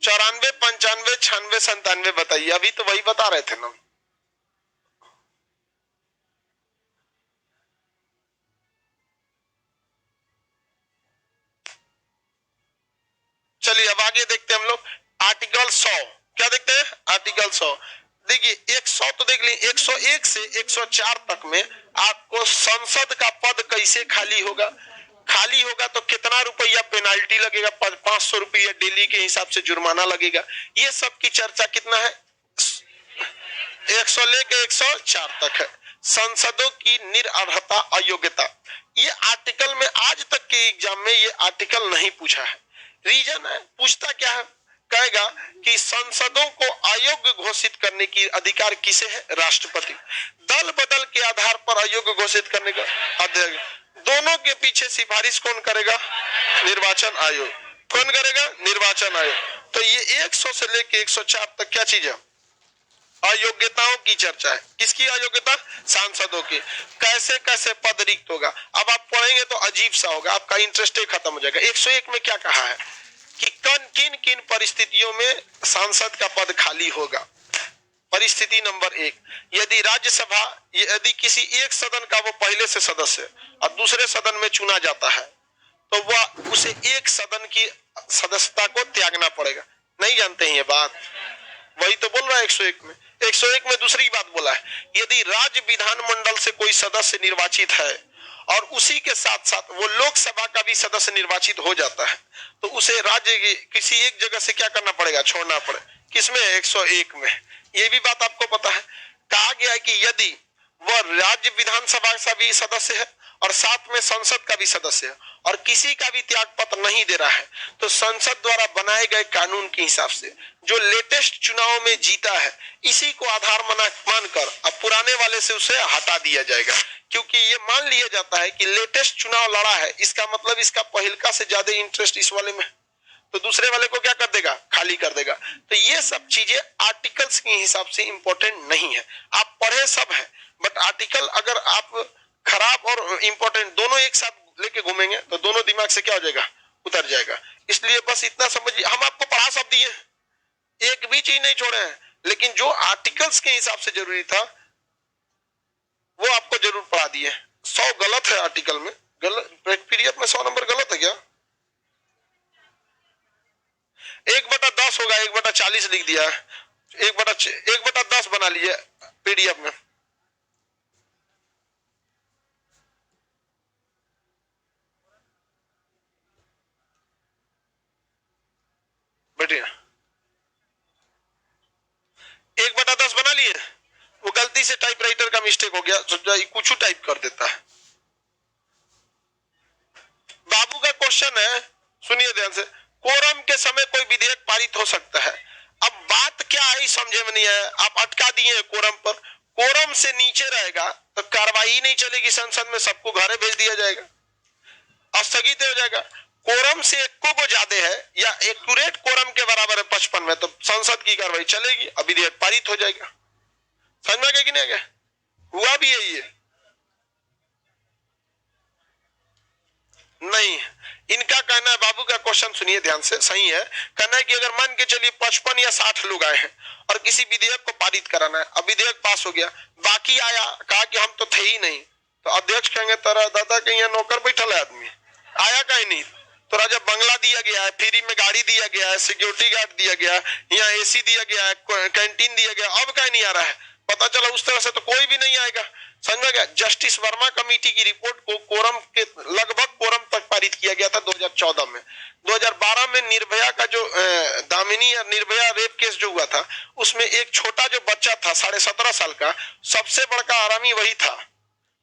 94, 95, 96, 97 बताइए, अभी तो वही बता रहे थे ना। चलिए अब आगे देखते हैं हम लोग आर्टिकल 100। क्या देखते हैं? आर्टिकल 100। देखिए 100 तो देख लीजिए, 101 से 104 तक में आपको संसद का पद कैसे खाली होगा, खाली होगा तो कितना रुपया पेनाल्टी लगेगा, 500 रुपया डेली के हिसाब से जुर्माना लगेगा, ये सब की चर्चा कितना है, 100 लेके 104 तक है। संसदों की निरर्हता अयोग्यता, ये आर्टिकल में आज तक के एग्जाम में ये आर्टिकल नहीं पूछा है। रीजन है, पूछता क्या है, कहेगा कि संसदों को अयोग्य घोषित करने की अधिकार किसे है, राष्ट्रपति। दल बदल के आधार पर अयोग्य घोषित करने का अध्यक्ष। दोनों के पीछे सिफारिश कौन करेगा, निर्वाचन आयोग। कौन करेगा, निर्वाचन आयोग। तो ये 100 से लेके 104 तक क्या चीज है, अयोग्यताओं की चर्चा है। किसकी अयोग्यता, सांसदों की। कैसे कैसे पद रिक्त होगा, अब आप पढ़ेंगे तो अजीब सा होगा, आपका इंटरेस्ट ही खत्म हो जाएगा। 101 में क्या कहा है कि किन किन परिस्थितियों में सांसद का पद खाली होगा। परिस्थिति नंबर 1, यदि राज्यसभा, यदि किसी एक सदन का वो पहले से सदस्य है और दूसरे सदन में चुना जाता है तो वह उसे एक सदन की सदस्यता को त्यागना पड़ेगा। नहीं जानते हैं ये बात? वही तो बोल रहा है 101 में। 101 में दूसरी बात बोला है, यदि राज्य विधानमंडल से कोई सदस्य निर्वाचित है और उसी के साथ साथ वो लोकसभा का भी सदस्य निर्वाचित हो जाता है तो उसे राज्य की किसी एक जगह से क्या करना पड़ेगा, छोड़ना पड़े। किसमें, 101 में। ये भी बात आपको पता है। कहा गया है कि यदि वह राज्य विधानसभा का भी सदस्य है और साथ में संसद का भी सदस्य है और किसी का भी त्याग पत्र नहीं दे रहा है तो संसद द्वारा बनाए गए कानून के हिसाब से जो लेटेस्ट चुनाव में जीता है इसी को आधार मानकर अब पुराने वाले से उसे हटा दिया जाएगा। क्योंकि ये मान लिया जाता है कि लेटेस्ट चुनाव लड़ा है, इसका मतलब इसका पहिलका से ज्यादा इंटरेस्ट इस वाले में, तो दूसरे वाले को क्या कर देगा, खाली कर देगा। तो ये सब चीजें आर्टिकल्स के हिसाब से इंपॉर्टेंट नहीं है। आप पढ़े सब है, बट आर्टिकल अगर आप खराब और इंपॉर्टेंट दोनों एक साथ लेके घूमेंगे तो दोनों दिमाग से क्या हो जाएगा, उतर जाएगा। इसलिए बस इतना समझिए, हम आपको पढ़ा सब दिए, एक भी चीज नहीं छोड़े हैं, लेकिन जो आर्टिकल्स के हिसाब से जरूरी था वो आपको जरूर पढ़ा दिए। 100 गलत है आर्टिकल में, गलत पीडीएफ में 100 नंबर गलत है क्या? 1/10 होगा, 1/40 लिख दिया है, 1/10 बना लिए पीडीएफ में। बैठिए, 1/10 बना लिए, वो गलती से टाइप राइटर का मिस्टेक हो गया, कुछ टाइप कर देता है। बाबू का क्वेश्चन है, सुनिए ध्यान से, कोरम के समय कोई विधेयक पारित हो सकता है। अब बात क्या आई समझे में नहीं है, आप अटका दिए कोरम पर। कोरम से नीचे रहेगा तो कार्रवाई नहीं चलेगी संसद में, सबको घरे भेज दिया जाएगा, स्थगित हो जाएगा। कोरम से एको को ज्यादा है या एक्यूरेट कोरम के बराबर है 55 में तो संसद की कार्रवाई चलेगी, अब विधेयक पारित हो जाएगा। समझ में आ गया कि नहीं आ गया? हुआ भी यही है। नहीं, इनका कहना है, बाबू का क्वेश्चन सुनिए ध्यान से, सही है। कहना है कि अगर मान के चलिए 55 या 60 लोग आए हैं और किसी विधेयक को पारित कराना है, अब विधेयक पास हो गया, बाकी आया, कहा कि हम तो थे ही नहीं, तो अध्यक्ष कहेंगे तेरा दादा कहीं यहाँ नौकर बैठल है आदमी, आया कहीं नहीं। तो राजा बंगला दिया गया है, फ्री में गाड़ी दिया गया है, सिक्योरिटी गार्ड दिया गया है, यहाँ एसी दिया गया है, कैंटीन दिया गया, अब कहीं नहीं आ रहा है। पता चला उस तरह से तो कोई भी नहीं आएगा, समझ में गया। जस्टिस वर्मा कमेटी की रिपोर्ट को कोरम के लगभग कोरम तक पारित किया गया था 2014 में। 2012 में निर्भया का जो दामिनी या निर्भया रेप केस जो हुआ था, उसमें एक छोटा जो बच्चा था 17.5 साल का, सबसे बड़का आरामी वही था,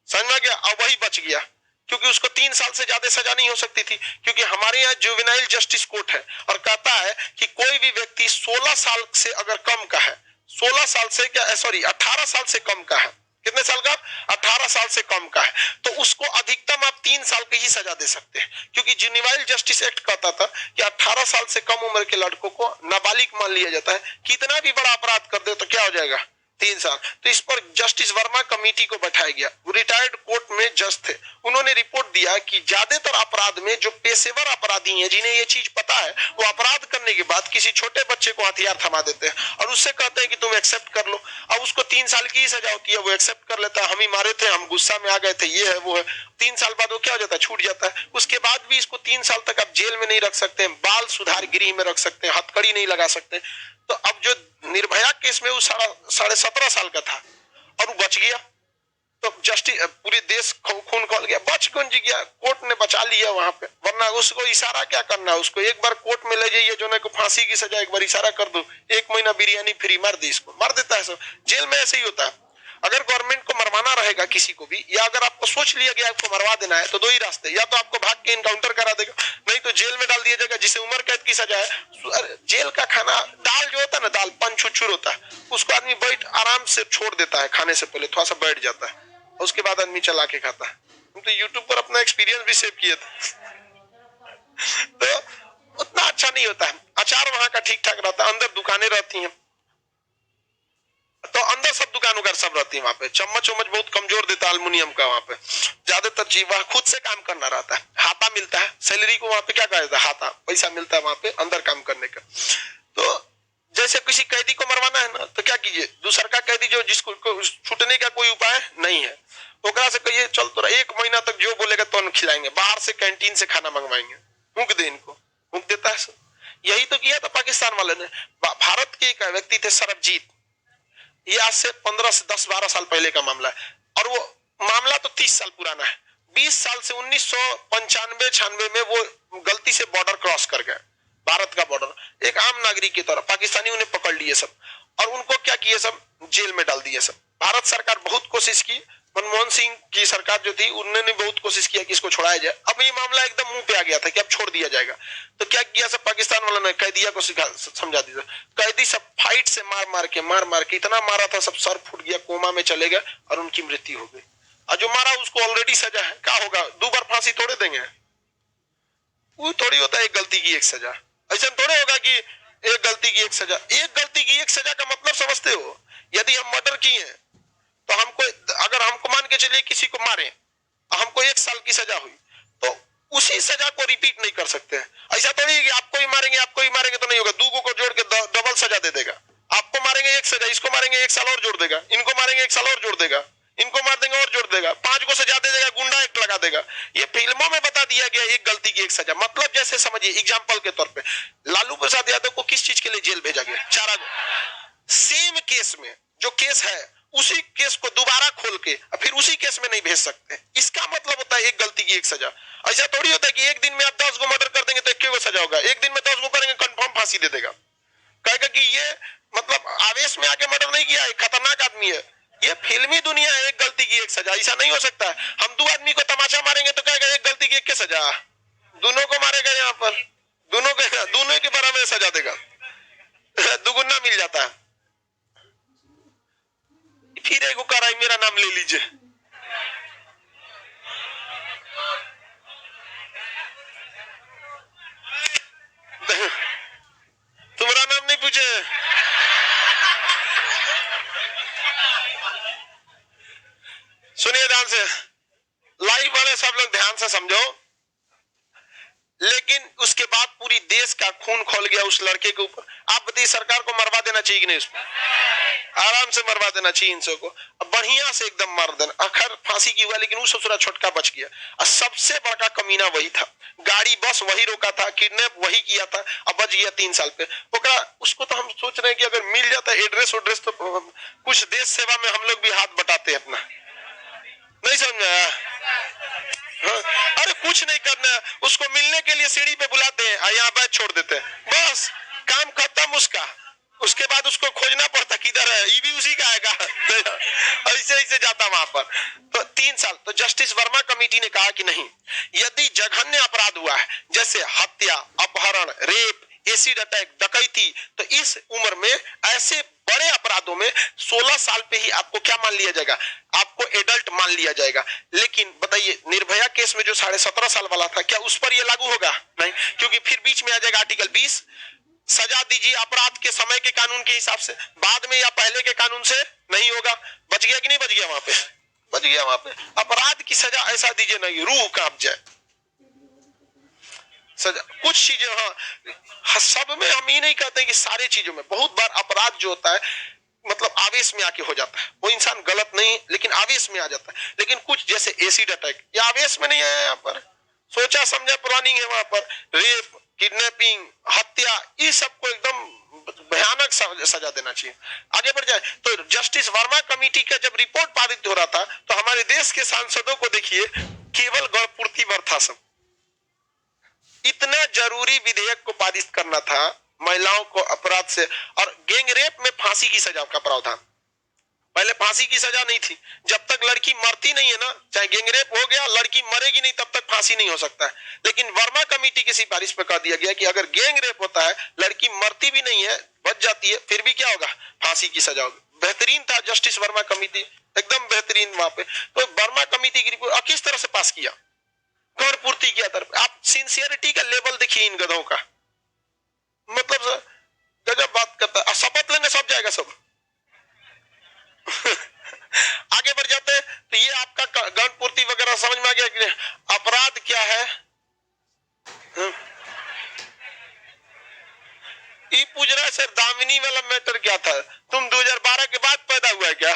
समझ में गया। अब वही बच गया क्योंकि उसको 3 साल से ज्यादा सजा नहीं हो सकती थी, क्योंकि हमारे यहाँ जुवेनाइल जस्टिस कोर्ट है और कहता है कि कोई भी व्यक्ति 16 साल से अगर कम का है, 16 साल से क्या सॉरी 18 साल से कम का है, कितने साल का, 18 साल से कम का है, तो उसको अधिकतम आप 3 साल की ही सजा दे सकते हैं। क्योंकि जुवेनाइल जस्टिस एक्ट कहता था कि 18 साल से कम उम्र के लड़कों को नाबालिग मान लिया जाता है, कितना भी बड़ा अपराध कर दे तो क्या हो जाएगा, 3 साल। तो इस पर जस्टिस वर्मा कमेटी को बैठाया गया, रिटायर्ड कोर्ट में जज थे, उन्होंने रिपोर्ट दिया कि ज्यादातर अपराध में जो पेशेवर अपराधी हैं, जिन्हें ये चीज पता है, वो अपराध करने के बाद किसी छोटे बच्चे को हथियार थमा देते हैं और उससे कहते हैं कि तुम एक्सेप्ट कर लो। अब उसको 3 साल की ही सजा होती है, वो एक्सेप्ट कर लेता है, हम ही मारे थे, हम गुस्सा में आ गए थे, ये है वो है। 3 साल बाद वो क्या हो जाता है, छूट जाता है। उसके बाद भी इसको 3 साल तक आप जेल में नहीं रख सकते, बाल सुधार गृह में रख सकते हैं, हथकड़ी नहीं लगा सकते। तो अब जो निर्भया केस में वो 17.5 साल का था और वो बच गया, तो जस्टिस पूरे देश खून खोल गया, बच गुंज गया, कोर्ट ने बचा लिया वहां पे। वरना उसको इशारा क्या करना है, उसको एक बार कोर्ट में ले जाइए, जो ना को फांसी की सजा, एक बार इशारा कर दो, 1 महीना बिरयानी फ्री, मार दी, इसको मार देता है सब। जेल में ऐसे ही होता है। अगर गवर्नमेंट को मरवाना रहेगा किसी को भी, या अगर आपको सोच लिया गया आपको मरवा देना है, तो 2 ही रास्ते, या तो आपको भाग के इनकाउंटर करा देगा, नहीं तो जेल में डाल दिया जाएगा, जिसे उम्र कैद की सजा है। जेल का खाना, दाल जो होता है ना, दाल पंचुचुर होता है, उसको आदमी बैठ आराम से छोड़ देता है, खाने से पहले थोड़ा सा बैठ जाता है, उसके बाद आदमी चला के खाता है। हम तो यूट्यूब पर अपना एक्सपीरियंस भी सेव किए थे। तो उतना अच्छा नहीं होता है। अचार वहां का ठीक ठाक रहता है, अंदर दुकानें रहती हैं, तो अंदर सब दुकान उगार सब रहती है। वहां पे चम्मच उम्मच बहुत कमजोर देता है एल्युमिनियम का, वहां पे ज्यादातर चीज वहां खुद से काम करना रहता है। हाथा मिलता है, सैलरी को वहां पे क्या कहा जाता है, हाथा, पैसा मिलता है वहां पे अंदर काम करने का। तो जैसे किसी कैदी को मरवाना है ना, तो क्या कीजिए, दूसरा का कैदी जो जिसको छूटने का कोई उपाय नहीं है, ओकरा से कहिए चल तोरा 1 महीना तक जो बोलेगा तो खिलाएंगे, बाहर से कैंटीन से खाना मंगवाएंगे, फूंक दे इनको, फूंक देता है सब। यही तो किया था पाकिस्तान वाले ने। भारत के एक व्यक्ति थे सरबजीत, ये आज से 15 से 10-12 साल पहले का मामला है, और वो मामला तो 30 साल पुराना है। 20 साल से 1995-96 में वो गलती से बॉर्डर क्रॉस कर गए, भारत का बॉर्डर, एक आम नागरिक की तरह। पाकिस्तानी उन्हें पकड़ लिए सब और उनको क्या किए, सब जेल में डाल दिए सब। भारत सरकार बहुत कोशिश की, मनमोहन सिंह की सरकार जो थी उन्होंने बहुत कोशिश किया कि इसको छुड़ाया जाए। अब ये मामला एकदम मुंह पे आ गया था कि अब छोड़ दिया जाएगा, तो क्या किया सब पाकिस्तान वालों ने, कैदिया को समझा दिया। कैदी सब फाइट से मार मार के इतना मारा था, सब सर फूट गया, कोमा में चले गए और उनकी मृत्यु हो गई। और जो मारा उसको ऑलरेडी सजा है, क्या होगा, 2 बार फांसी थोड़े देंगे, वो थोड़ी होता है एक गलती की एक सजा। ऐसा थोड़े होगा कि एक गलती की एक सजा। एक गलती की एक सजा का मतलब समझते हो, यदि हम मर्डर किए तो हमको, अगर हमको मान के चलिए किसी को मारे, हमको 1 साल की सजा हुई, तो उसी सजा को रिपीट नहीं कर सकते हैं। ऐसा थोड़ी है कि आपको ही मारेंगे तो नहीं होगा, 2 को जोड़ के डबल सजा दे देगा। आपको मारेंगे 1 सजा, इसको मारेंगे 1 साल और जोड़ देगा, इनको मारेंगे 1 साल और जोड़ देगा, इनको मार देंगे और जोड़ देगा, 5 को सजा दे देगा, गुंडा एक्ट लगा देगा। ये फिल्मों में बता दिया गया एक गलती की एक सजा। मतलब जैसे समझिए एग्जांपल के तौर पे लालू प्रसाद यादव को किस चीज के लिए जेल भेजा गया, चारा। सेम केस में जो केस है उसी केस को दोबारा खोल के फिर उसी केस में नहीं भेज सकते। इसका मतलब होता है एक गलती की एक सजा। ऐसा थोड़ी होता है कि एक दिन में आप 10 को मर्डर कर देंगे तो 1 को सजा होगा, एक दिन में 10 को करेंगे कंफर्म फांसी दे देगा। कहेगा कि ये मतलब आवेश में आके मर्डर नहीं किया है, खतरनाक आदमी है। ये फिल्मी दुनिया है, एक गलती की एक सजा। ऐसा नहीं हो सकता है। हम 2 आदमी को तमाचा मारेंगे तो कहेगा एक गलती की एक सजा, दोनों को मारेगा, यहाँ पर दोनों के बराबर में सजा देगा, दुगुना मिल जाता है। फिर एक कर आई, मेरा नाम ले लीजिए, तुम्हारा नाम नहीं पूछे। सुनिए ध्यान से, लाइव वाले सब लोग ध्यान से समझो। लेकिन उसके बाद पूरी देश का खून खोल गया उस लड़के के ऊपर। आप बताइए सरकार को मरवा देना चाहिए कि नहीं उसको? आराम से मरवा देना चाहिए इनसे को, अब बढ़िया से एकदम मार देना। आखिर फांसी की हुआ, लेकिन वो ससुरा छोटका बच गया। और सबसे बड़का कमीना वही था, गाड़ी बस वही रोका था, किडनैप वही किया था, अब बच गया 3 साल पे। ओकरा उसको तो हम सोच रहे हैं कि अगर मिल जाता एड्रेस उड्रेस तो कुछ देश सेवा में हम लोग भी हाथ बटाते अपना। नहीं समझ में आया? हाँ? अरे कुछ नहीं करना, उसको मिलने के लिए सीढ़ी पे बुलाते हैं, यहाँ बैठ छोड़ देते हैं, बस काम खत्म उसका। उसके बाद उसको खोजना पड़ता किधर है, ये भी उसी का आएगा। ऐसे ऐसे जाता वहां पर। तो 3 साल। तो जस्टिस वर्मा कमेटी ने कहा कि नहीं, यदि जघन्य अपराध हुआ है जैसे हत्या, अपहरण, रेप, एसिड अटैक, डकैती, तो इस उम्र में ऐसे बड़े अपराधों में 16 साल पे ही आपको क्या मान लिया जाएगा, आपको एडल्ट मान लिया जाएगा। लेकिन बताइए निर्भया केस में जो 17.5 साल वाला था, क्या उस पर यह लागू होगा? नहीं, क्योंकि फिर बीच में आ जाएगा आर्टिकल 20, सजा दीजिए अपराध के समय के कानून के हिसाब से, बाद में या पहले के कानून से नहीं होगा। बच गया कि नहीं बच गया? वहां पे बच गया। वहां पे अपराध की सजा ऐसा दीजिए नहीं रूह कांप जाए सजा। कुछ चीजें हाँ, सब में हम ये नहीं कहते कि सारे चीजों में, बहुत बार अपराध जो होता है मतलब आवेश में आके हो जाता है, वो इंसान गलत नहीं लेकिन आवेश में आ जाता है। लेकिन कुछ जैसे एसिड अटैक, ये आवेश में नहीं आया, यहाँ पर सोचा समझा प्लानिंग है। वहां पर रेप, किडनैपिंग, हत्या, ये सबको एकदम भयानक सजा देना चाहिए। आगे बढ़ जाए तो जस्टिस वर्मा कमेटी का जब रिपोर्ट पारित हो रहा था तो हमारे देश के सांसदों को देखिए केवल गणपूर्ति पर था सब। इतना जरूरी विधेयक को पारित करना था महिलाओं को अपराध से, और गैंग रेप में फांसी की सजा का प्रावधान। पहले फांसी की सजा नहीं थी, जब तक लड़की मरती नहीं है ना, चाहे गैंगरेप हो गया लड़की मरेगी नहीं तब तक फांसी नहीं हो सकता है। लेकिन वर्मा कमेटी की सिफारिश पर कह दिया गया कि अगर गैंगरेप होता है, लड़की मरती भी नहीं है, बच जाती है, फिर भी क्या होगा, फांसी की सजा होगी। बेहतरीन था जस्टिस वर्मा कमेटी, एकदम बेहतरीन वहां पे। तो वर्मा कमेटी की रिपोर्ट किस तरह से पास किया, गणपूर्ति के आधार पर। आप सिंसियरिटी का लेवल देखिए इन गधों का, मतलब गजब बात करता है। शपथ लेने सब जाएगा सब। आगे बढ़ जाते हैं तो ये आपका गणपूर्ति वगैरह समझ में आ गया कि अपराध क्या है। ये पूछ रहा है सर दामिनी वाला मैटर क्या था, तुम 2012 के बाद पैदा हुआ है क्या?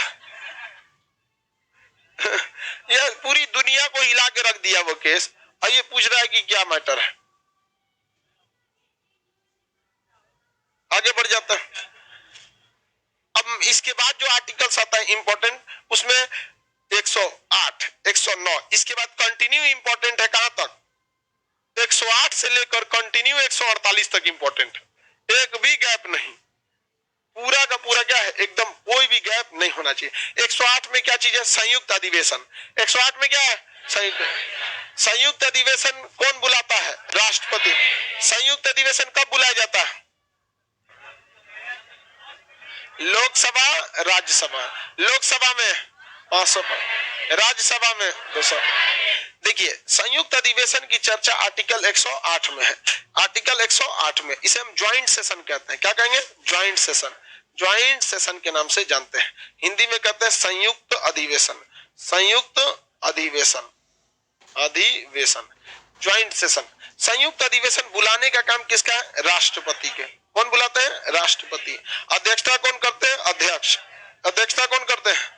ये पूरी दुनिया को हिला के रख दिया वो केस, और ये पूछ रहा है कि क्या मैटर है। आगे बढ़ जाता है। अब इसके बाद जो आर्टिकल्स आता है इंपॉर्टेंट, उसमें 108, 109, इसके बाद कंटिन्यू इंपॉर्टेंट है कहां तक, 108 से लेकर कंटिन्यू 148 तक इंपॉर्टेंट, एक भी गैप नहीं, पूरा का पूरा क्या है एकदम, कोई भी गैप नहीं होना चाहिए। 108 में क्या चीज है, संयुक्त अधिवेशन। 108 में क्या है, संयुक्त अधिवेशन कौन बुलाता है, राष्ट्रपति। संयुक्त अधिवेशन कब बुलाया जाता है, लोकसभा राज्यसभा। लोकसभा में 500, राज्यसभा में 200। देखिए संयुक्त अधिवेशन की चर्चा आर्टिकल 108 में है। आर्टिकल 108 में इसे हम ज्वाइंट सेशन कहते हैं। क्या कहेंगे, ज्वाइंट सेशन। ज्वाइंट सेशन के नाम से जानते हैं, हिंदी में कहते हैं संयुक्त अधिवेशन। संयुक्त अधिवेशन, अधिवेशन, ज्वाइंट सेशन। संयुक्त अधिवेशन बुलाने का काम किसका है, राष्ट्रपति के। कौन बुलाते हैं, राष्ट्रपति। अध्यक्षता कौन करते हैं, अध्यक्ष। अध्यक्षता कौन करते हैं,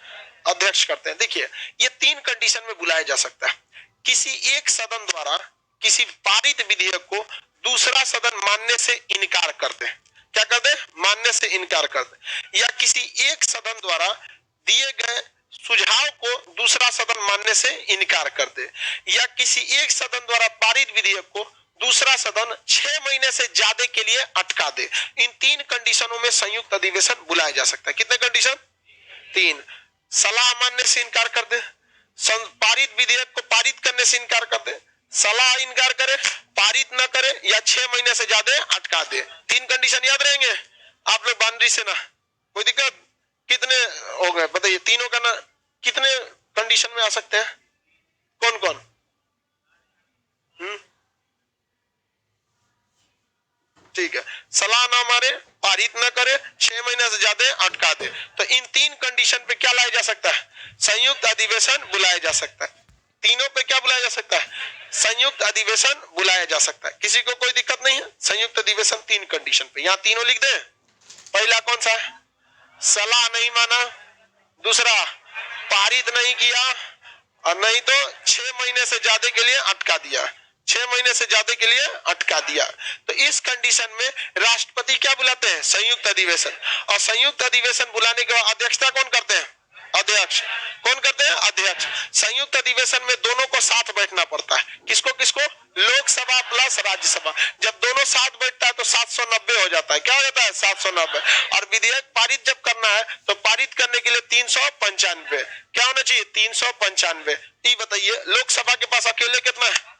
अध्यक्ष करते हैं। देखिए ये 3 कंडीशन में बुलाया जा सकता है। किसी एक सदन द्वारा किसी पारित विधेयक को दूसरा सदन मानने से इनकार कर दे, क्या कर दे, मानने से इनकार कर दे, या किसी एक सदन द्वारा दिए गए सुझाव को दूसरा सदन मानने से इनकार कर दे, या किसी एक सदन द्वारा पारित विधेयक को दूसरा सदन 6 महीने से ज्यादा के लिए अटका दे। इन 3 कंडीशनों में संयुक्त अधिवेशन बुलाया जा सकता है। कितने कंडीशन, 3। सलाह मानने से इनकार कर दे, पारित विधेयक को पारित करने से इनकार कर दे, सलाह इनकार करे, पारित न करे, या 6 महीने से ज्यादा अटका दे। 3 कंडीशन याद रहेंगे आप लोग, बाउंड्री से ना कोई दिक्कत। कितने हो गए बताइए, तीनों का ना कितने कंडीशन में आ सकते हैं, कौन कौन? ठीक है, सलाह ना मारे, पारित न करे, 6 महीने से ज्यादा अटका दे। तो इन 3 कंडीशन पे क्या लाया जा सकता है, संयुक्त अधिवेशन बुलाया जा सकता है। तीनों पे क्या बुलाया जा सकता है, संयुक्त अधिवेशन बुलाया जा सकता है। किसी को कोई दिक्कत नहीं है, संयुक्त अधिवेशन 3 कंडीशन पे। यहाँ तीनों लिख दे। पहला कौन सा है, सलाह नहीं माना, दूसरा पारित नहीं किया, और नहीं तो 6 महीने से ज्यादा के लिए अटका दिया, 6 महीने से ज्यादा के लिए अटका दिया। तो इस कंडीशन में राष्ट्रपति क्या बुलाते हैं? संयुक्त अधिवेशन। और संयुक्त अधिवेशन बुलाने के बाद अध्यक्षता कौन करते हैं? अध्यक्ष। कौन करते हैं? अध्यक्ष। संयुक्त अधिवेशन में दोनों को साथ बैठना पड़ता है। किसको किसको? लोकसभा प्लस राज्यसभा। जब दोनों साथ बैठता है तो 790 हो जाता है। क्या हो जाता है? 790। और विधेयक पारित जब करना है तो पारित करने के लिए 395। क्या होना चाहिए? 395। ये बताइए लोकसभा के पास अकेले कितना है?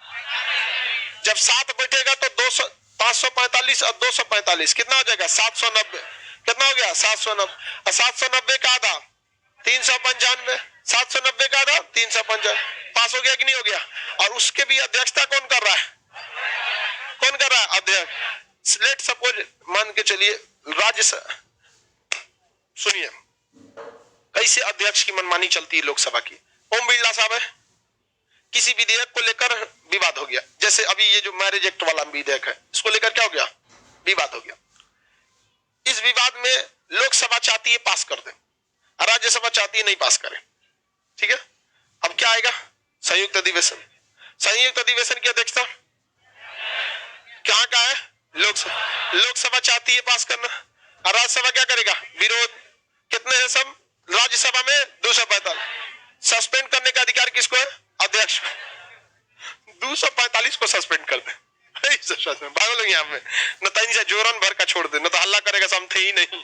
जब 7 बैठेगा तो 200, 545 और 245 कितना हो जाएगा? 790। कितना हो गया? 790। 790 का आधा 395, 790 का आधा 395। पास हो गया कि नहीं हो गया? और उसके भी अध्यक्षता कौन कर रहा है? कौन कर रहा है? अध्यक्ष। लेट सपोज मान के चलिए सुनिए कैसे अध्यक्ष की मनमानी चलती है लोकसभा की। ओम बिरला साहब है, किसी विधेयक को लेकर विवाद हो गया, जैसे अभी ये जो मैरिज एक्ट वाला विधेयक है, इसको लेकर क्या हो गया? विवाद हो गया। इस विवाद में लोकसभा चाहती है पास कर दे, राज्यसभा चाहती है नहीं पास करे। ठीक है, अब क्या आएगा? संयुक्त अधिवेशन। संयुक्त अधिवेशन की अध्यक्षता क्या का है? लोकसभा। लोकसभा चाहती है पास करना, और राज्यसभा क्या करेगा? विरोध। कितने हैं सब? राज्यसभा में 245। सस्पेंड करने का अधिकार किसको है? अध्यक्ष। 245 को सस्पेंड कर दे, भागो लोग यहाँ में, न तो इनसे जोरन भर का छोड़ दे, न तो हल्ला करेगा सब थे ही नहीं।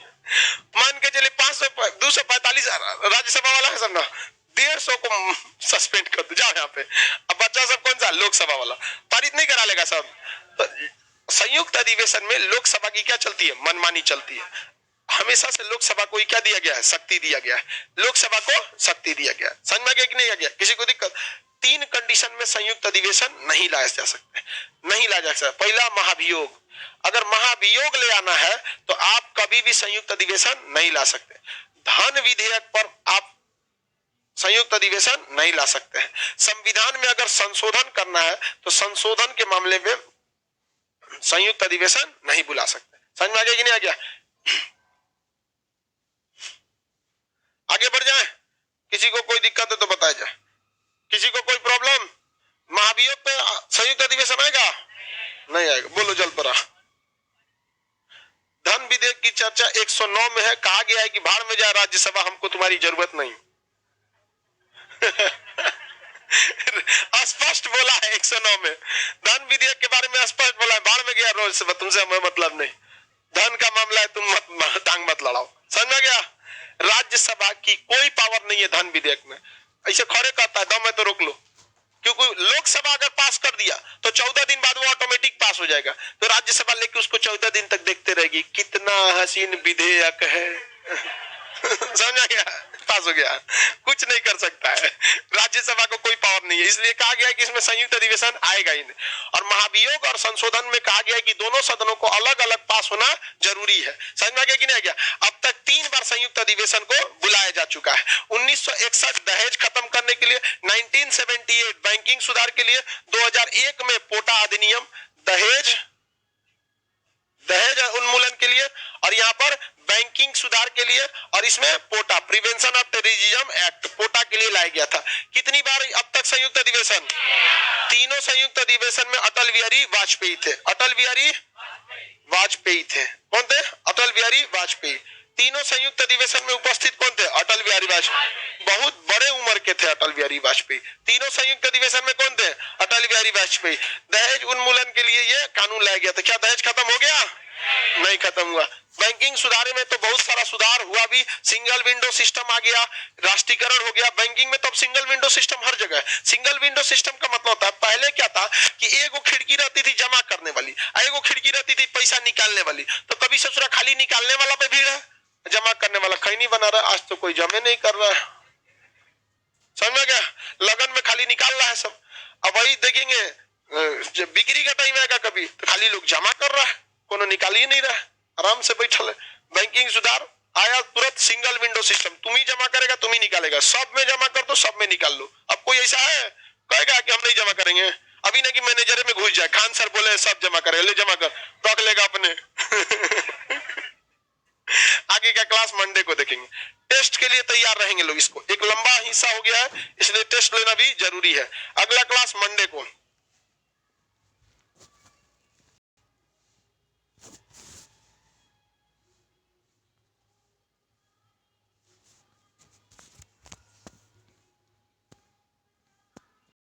मान के चले 245 राज्यसभा वाला है सब ना, 150 को सस्पेंड कर दो, जाओ यहाँ पे। अब बच्चा सब कौन सा? लोकसभा वाला। पारित नहीं करा लेगा सब। तो संयुक्त अधिवेशन में लोकसभा की क्या चलती है? मनमानी चलती है। हमेशा से लोकसभा को क्या दिया गया है? शक्ति दिया गया है। लोकसभा को शक्ति दिया गया है। समझ में गया कि नहीं आ गया? किसी को दिक्कत? 3 कंडीशन में संयुक्त अधिवेशन नहीं लाया जा सकता, नहीं लाया जा सकता। पहला महाभियोग। अगर महाभियोग ले आना है तो आप कभी भी संयुक्त अधिवेशन नहीं ला सकते। धन विधेयक पर आप संयुक्त अधिवेशन नहीं ला सकते हैं। संविधान में अगर संशोधन करना है तो संशोधन के मामले में संयुक्त अधिवेशन नहीं बुला सकते। समझ में आ गया कि नहीं आ गया? आगे बढ़ जाए, किसी को कोई दिक्कत है तो बताया जाए। किसी को कोई प्रॉब्लम? महाभियोग पे संयुक्त अधिवेशन आएगा? नहीं आएगा। बोलो जल्द पड़ा। धन विधेयक की चर्चा 109 में है। कहा गया है कि भाड़ में जाए राज्यसभा, हमको तुम्हारी जरूरत नहीं। स्पष्ट बोला है 109 में। धन विधेयक के बारे में स्पष्ट बोला है, भाड़ में गया राज्यसभा, तुमसे हमें मतलब नहीं। धन का मामला है, तुम मत टांग मत लड़ाओ। समझ में गया? राज्यसभा की कोई पावर नहीं है धन विधेयक में। ऐसे खड़े कहता है दम है तो रोक लो, क्योंकि लोकसभा अगर पास कर दिया तो 14 दिन बाद वो ऑटोमेटिक पास हो जाएगा। तो राज्यसभा लेके उसको 14 दिन तक देखते रहेगी, कितना हसीन विधेयक है। समझ आ गया? पास हो गया, कुछ नहीं कर सकता है। राज्यसभा को कोई पावर नहीं है, इसलिए कहा गया है कि इसमें संयुक्त अधिवेशन आएगा ही नहीं। और महाभियोग और संशोधन में कहा गया है कि दोनों सदनों को अलग अलग पास होना जरूरी है। समझ में आ गया कि नहीं आ गया? अब तक 3 बार संयुक्त अधिवेशन को बुलाया जा चुका है। 1961 दहेज खत्म करने के लिए, 1978 बैंकिंग सुधार के लिए, 2001 में पोटा अधिनियम, दहेज उन्मूलन के लिए, और यहाँ पर बैंकिंग सुधार के लिए, और इसमें पोटा प्रिवेंशन ऑफ टेररिज्म एक्ट पोटा के लिए लाया गया था। कितनी बार अब तक संयुक्त अधिवेशन? तीनों संयुक्त अधिवेशन में अटल बिहारी वाजपेयी थे। अटल बिहारी वाजपेयी थे। कौन थे? अटल बिहारी वाजपेयी। तीनों संयुक्त अधिवेशन में उपस्थित कौन थे? अटल बिहारी वाजपेयी। बहुत बड़े उम्र के थे अटल बिहारी वाजपेयी। तीनों संयुक्त अधिवेशन में कौन थे? अटल बिहारी वाजपेयी। दहेज उन्मूलन के लिए ये कानून लाया गया था। क्या दहेज खत्म हो गया? नहीं खत्म हुआ। बैंकिंग सुधार में तो बहुत सारा सुधार हुआ भी, सिंगल विंडो सिस्टम आ गया, राष्ट्रीयकरण हो गया। बैंकिंग में तो अब सिंगल विंडो सिस्टम हर जगह है। सिंगल विंडो सिस्टम का मतलब होता है, पहले क्या था कि एगो खिड़की रहती थी जमा करने वाली, एगो खिड़की रहती थी पैसा निकालने वाली। तो कभी ससुरा खाली निकालने वाला पे भीड़ है, जमा करने वाला कहीं नहीं बना रहा। आज तो कोई जमे नहीं कर रहा है। समझ में गया? लगन में खाली निकाल रहा है सब। अब वही देखेंगे बिक्री का टाइम आएगा कभी तो खाली लोग जमा कर रहा है, कोनो निकाल ही नहीं रहा है, आराम से बैठल है। बैंकिंग सुधार आया, तुरंत सिंगल विंडो सिस्टम, तुम ही जमा करेगा तुम ही निकालेगा, सब में जमा कर दो सब में निकाल लो। अब कोई ऐसा है कहेगा कि हम नहीं जमा करेंगे? अभी ना कि मैनेजर में घुस जाए, खान सर बोले सब जमा करे, ले जमा कर, रख लेगा अपने। आगे का क्लास मंडे को देखेंगे। टेस्ट के लिए तैयार रहेंगे लोग। इसको एक लंबा हिस्सा हो गया है, इसलिए टेस्ट लेना भी जरूरी है। अगला क्लास मंडे को।